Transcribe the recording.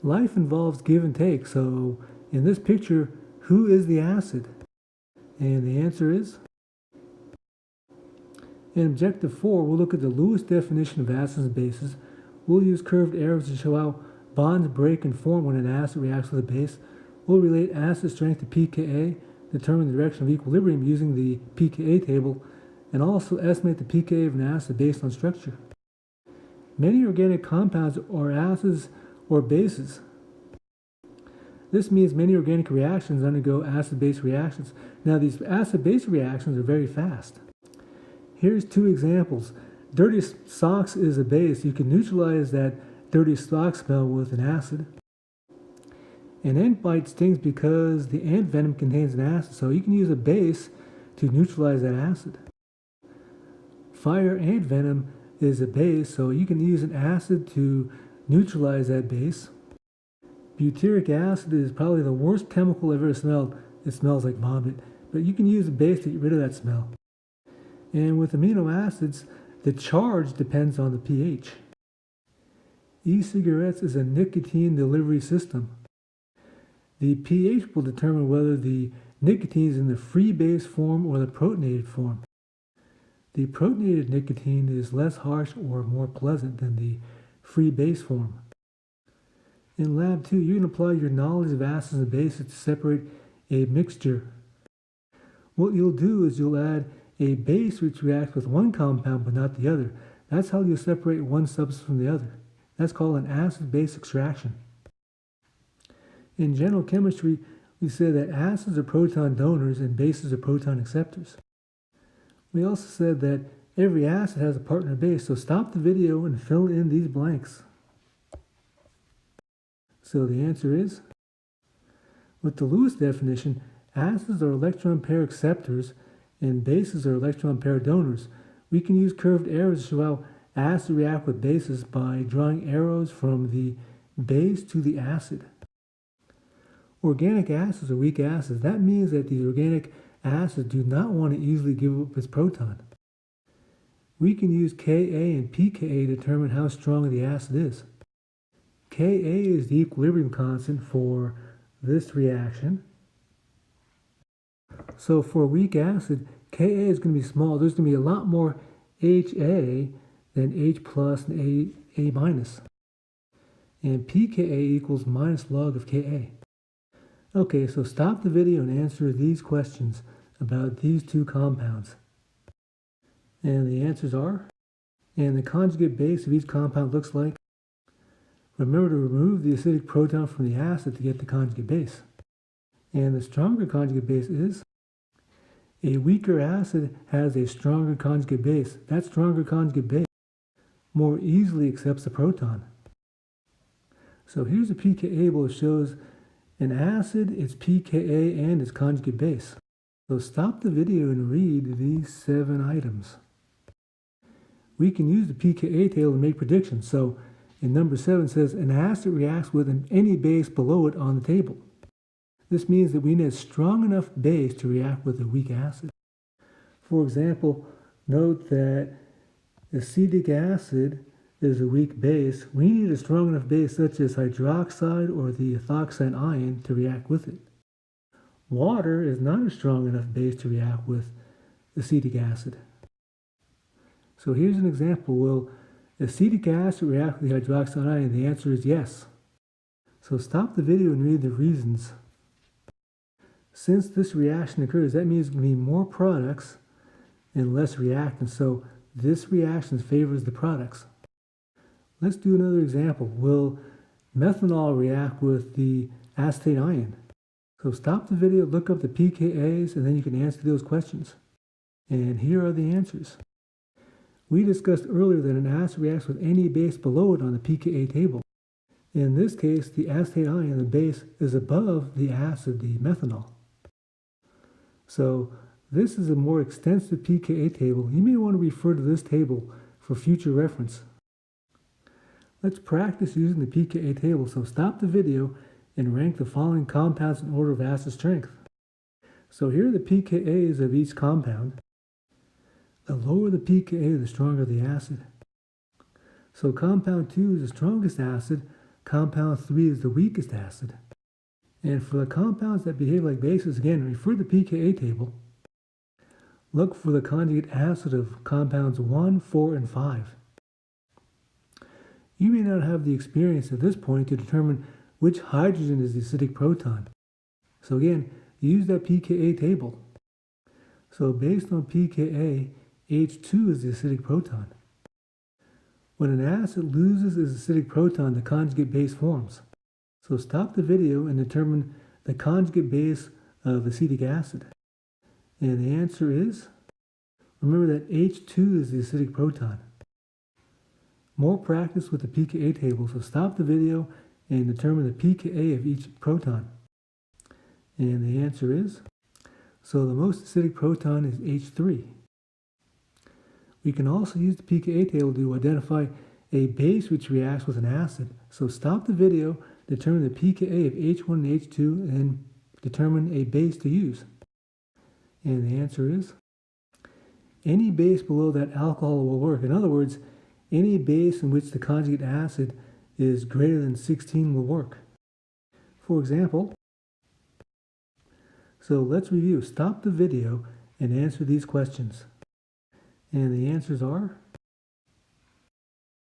Life involves give and take, so in this picture, who is the acid? And the answer is... In Objective 4, we'll look at the Lewis definition of acids and bases. We'll use curved arrows to show how bonds break and form when an acid reacts with a base. We'll relate acid strength to pKa, determine the direction of equilibrium using the pKa table, and also estimate the pKa of an acid based on structure. Many organic compounds are acids or bases. This means many organic reactions undergo acid-base reactions. Now, these acid-base reactions are very fast. Here's two examples. Dirty socks is a base. You can neutralize that dirty sock smell with an acid. An ant bite stings because the ant venom contains an acid, so you can use a base to neutralize that acid. Fire ant venom is a base, so you can use an acid to neutralize that base. Butyric acid is probably the worst chemical I've ever smelled. It smells like vomit, but you can use a base to get rid of that smell. And with amino acids, the charge depends on the pH. E-cigarettes is a nicotine delivery system. The pH will determine whether the nicotine is in the free base form or the protonated form. The protonated nicotine is less harsh or more pleasant than the free base form. In Lab 2, you can apply your knowledge of acids and bases to separate a mixture. What you'll do is you'll add a base which reacts with one compound but not the other. That's how you'll separate one substance from the other. That's called an acid-base extraction. In general chemistry, we say that acids are proton donors and bases are proton acceptors. We also said that every acid has a partner base, so stop the video and fill in these blanks. So the answer is, with the Lewis definition, acids are electron pair acceptors and bases are electron pair donors. We can use curved arrows to show how acids react with bases by drawing arrows from the base to the acid. Organic acids are weak acids. That means that these organic acids do not want to easily give up its proton. We can use Ka and pKa to determine how strong the acid is. Ka is the equilibrium constant for this reaction. So for a weak acid, Ka is going to be small. There's going to be a lot more HA than H plus and A minus. And pKa equals minus log of Ka. Okay, so stop the video and answer these questions about these two compounds. And the answers are, and the conjugate base of each compound looks like. Remember to remove the acidic proton from the acid to get the conjugate base. And the stronger conjugate base is, a weaker acid has a stronger conjugate base. That stronger conjugate base more easily accepts the proton. So here's a pKa table that shows an acid, its pKa, and its conjugate base. So stop the video and read these 7 items. We can use the pKa table to make predictions. So in number 7 says, an acid reacts with any base below it on the table. This means that we need a strong enough base to react with a weak acid. For example, note that acetic acid is a weak base. We need a strong enough base such as hydroxide or the ethoxide ion to react with it. Water is not a strong enough base to react with acetic acid. So here's an example. Will acetic acid react with the hydroxide ion? The answer is yes. So stop the video and read the reasons. Since this reaction occurs, that means there's going to be more products and less reactants. So this reaction favors the products. Let's do another example. Will methanol react with the acetate ion? So stop the video, look up the pKa's, and then you can answer those questions. And here are the answers. We discussed earlier that an acid reacts with any base below it on the pKa table. In this case, the acetate ion, the base, is above the acid, the methanol. So this is a more extensive pKa table. You may want to refer to this table for future reference. Let's practice using the pKa table. So stop the video and rank the following compounds in order of acid strength. So here are the pKa's of each compound. The lower the pKa, the stronger the acid. So compound 2 is the strongest acid, compound 3 is the weakest acid. And for the compounds that behave like bases, again, refer to the pKa table. Look for the conjugate acid of compounds 1, 4, and 5. You may not have the experience at this point to determine which hydrogen is the acidic proton. So again, use that pKa table. So based on pKa, H2 is the acidic proton. When an acid loses its acidic proton, the conjugate base forms. So stop the video and determine the conjugate base of acetic acid. And the answer is, remember that H2 is the acidic proton. More practice with the pKa table, so stop the video and determine the pKa of each proton. And the answer is, so the most acidic proton is H3. We can also use the pKa table to identify a base which reacts with an acid. So stop the video, determine the pKa of H1 and H2, and determine a base to use. And the answer is, any base below that alcohol will work. In other words, any base in which the conjugate acid is greater than 16 will work. For example, so let's review. Stop the video and answer these questions. And the answers are